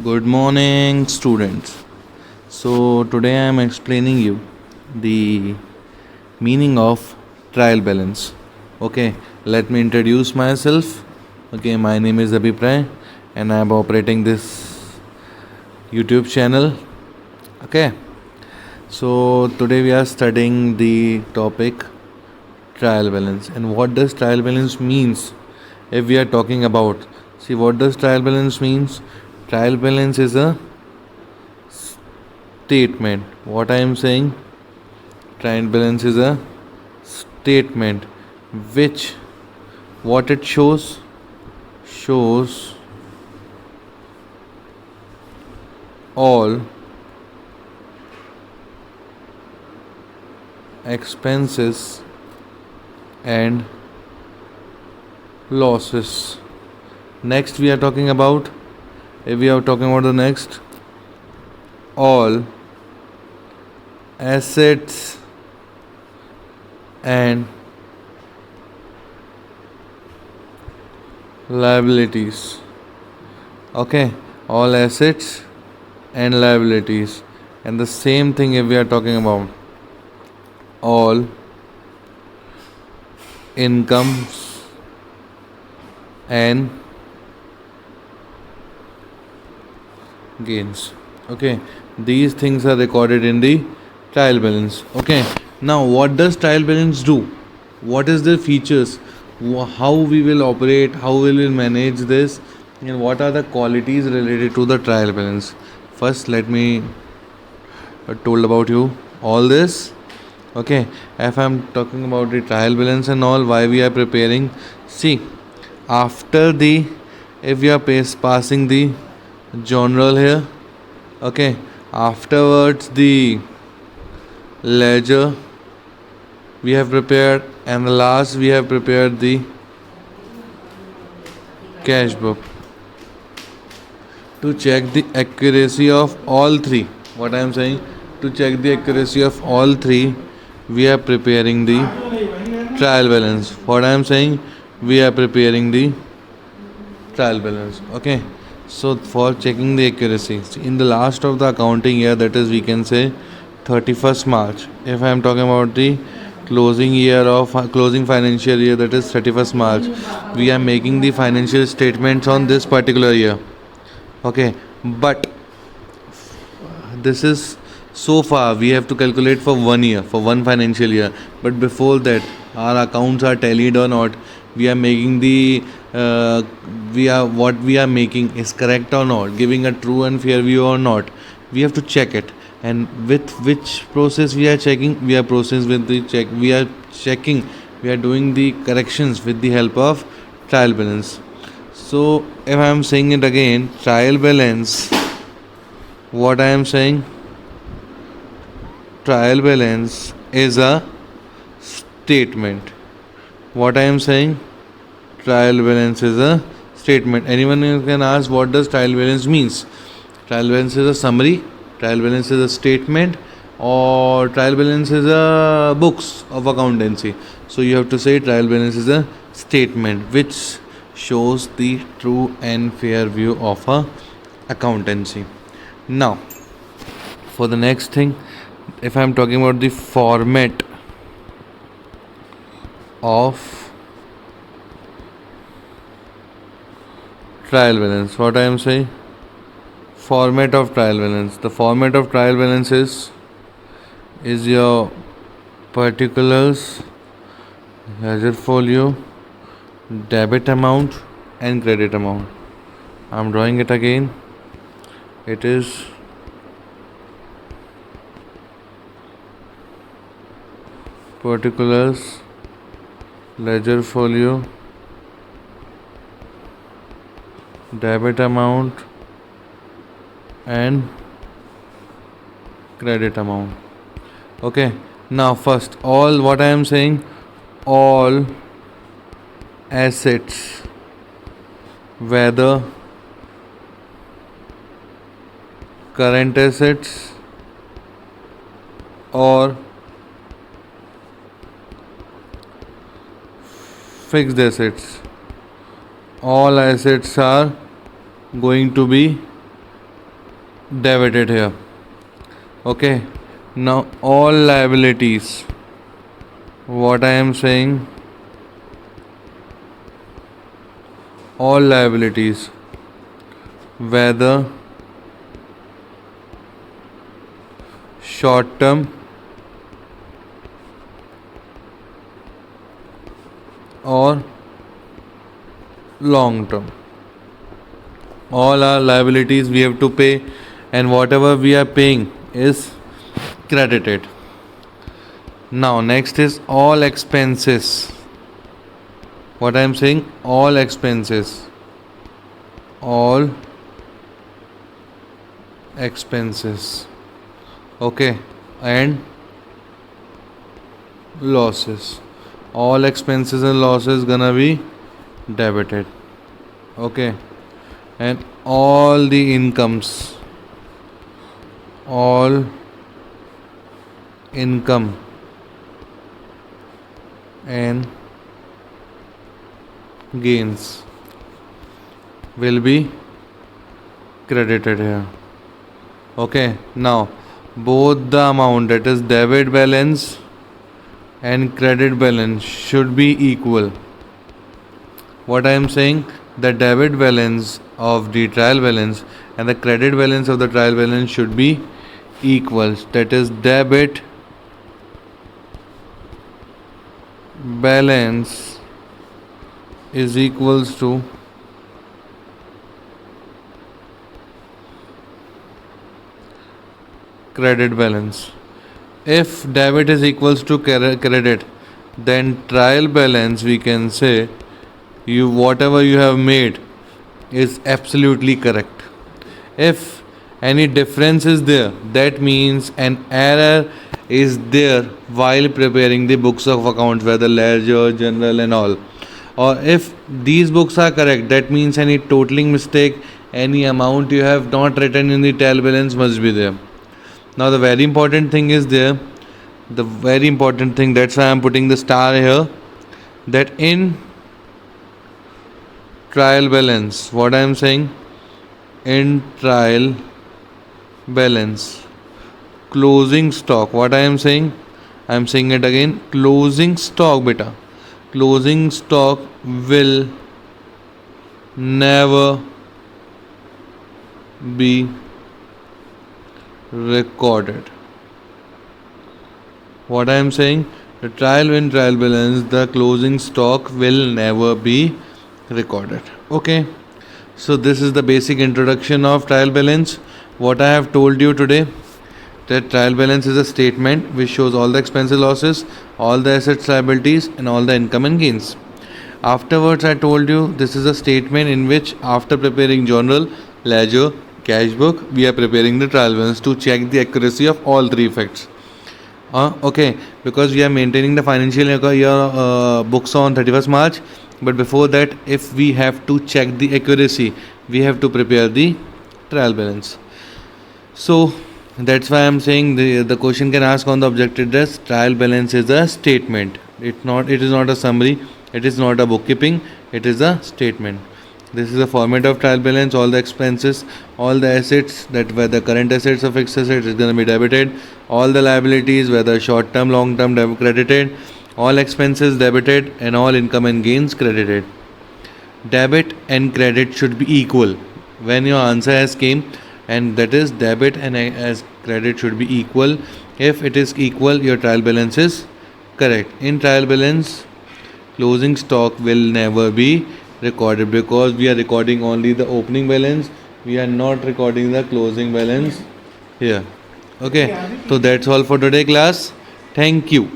Good morning, students. So, today I am explaining you the meaning of trial balance. Okay, let me introduce myself. Okay, my name is Abhipray and I am operating this YouTube channel. Okay, so today we are studying the topic trial balance and what does trial balance means if we are talking about. See, what does trial balance means? Trial balance is a statement. What I am saying, trial balance is a statement which what it shows all expenses and losses. Next we are talking about, if we are talking about the next, all assets and liabilities. Okay, all assets and liabilities. And the same thing if we are talking about all incomes and gains. Okay, these things are recorded in the trial balance. Okay, now what does trial balance do? What is the features? How we will operate, how we will manage this, and what are the qualities related to the trial balance? First, let me told about you all this. Okay, if I'm talking about the trial balance and all, why we are preparing. See, after the, if we are passing the journal here, okay, afterwards the ledger we have prepared, and the last we have prepared the cash book. To check the accuracy of all three, what I am saying, to check the accuracy of all three, we are preparing the trial balance. What I am saying, we are preparing the trial balance. Okay, so for checking the accuracy in the last of the accounting year, that is we can say 31st March. If I am talking about the closing year of closing financial year, that is 31st March, we are making the financial statements on this particular year. Okay, but this is so far we have to calculate for 1 year, for one financial year. But before that, our accounts are tallied or not, we are making the we are what we are making is correct or not, giving a true and fair view or not, we have to check it. And with which process we are checking, we are process with the check, we are checking, we are doing the corrections with the help of trial balance. So if I am saying it again, trial balance, what I am saying, trial balance is a statement. What I am saying, trial balance is a statement. Anyone can ask what does trial balance means. Trial balance is a summary, trial balance is a statement, or trial balance is a books of accountancy. So you have to say trial balance is a statement which shows the true and fair view of a accountancy. Now, for the next thing, if I am talking about the format of trial balance, what I am saying, format of trial balance. The format of trial balance is your particulars, ledger folio, debit amount and credit amount. I'm drawing it again. It is particulars, ledger folio, debit amount and credit amount. Okay, now first, all, what I am saying, all assets, whether current assets or fixed assets, all assets are going to be debited here. Okay, now all liabilities, what I am saying, all liabilities, whether short term or long term, all our liabilities we have to pay, and whatever we are paying is credited. Now next is all expenses. What I am saying, all expenses, all expenses, okay, and losses, all expenses and losses gonna be debited, okay, and all the incomes, all income and gains will be credited here. Okay, now both the amount, that is debit balance and credit balance, should be equal. What I am saying, the debit balance of the trial balance and the credit balance of the trial balance should be equal. That is debit balance is equals to credit balance. If debit is equals to credit, then trial balance, we can say, you whatever you have made is absolutely correct. If any difference is there, that means an error is there while preparing the books of accounts, whether ledger, general and all. Or if these books are correct, that means any totaling mistake, any amount you have not written in the trial balance must be there. Now the very important thing is there, the very important thing, that's why I am putting the star here, that in trial balance, what I am saying, in trial balance, closing stock, what I am saying it again, closing stock beta, closing stock will never be recorded. What I am saying, the trial balance, the closing stock will never be recorded. Okay, so this is the basic introduction of trial balance. What I have told you today, that trial balance is a statement which shows all the expenses, losses, all the assets, liabilities and all the income and gains. Afterwards I told you this is a statement in which after preparing journal, ledger, cash book, we are preparing the trial balance to check the accuracy of all three facts. Okay, because we are maintaining the financial year books on 31st March, but before that, if we have to check the accuracy, we have to prepare the trial balance. So that's why I am saying the question can ask on the objective test, trial balance is a statement. It is not a summary, it is not a bookkeeping, it is a statement. This is the format of trial balance. All the expenses, all the assets, that whether current assets or fixed assets, is going to be debited. All the liabilities, whether short term, long term, credited. All expenses debited and all income and gains credited. Debit and credit should be equal when your answer has came, and that is debit and as credit should be equal. If it is equal, your trial balance is correct. In trial balance, closing stock will never be recorded because we are recording only the opening balance, we are not recording the closing balance here. Okay, so that's all for today class. Thank you.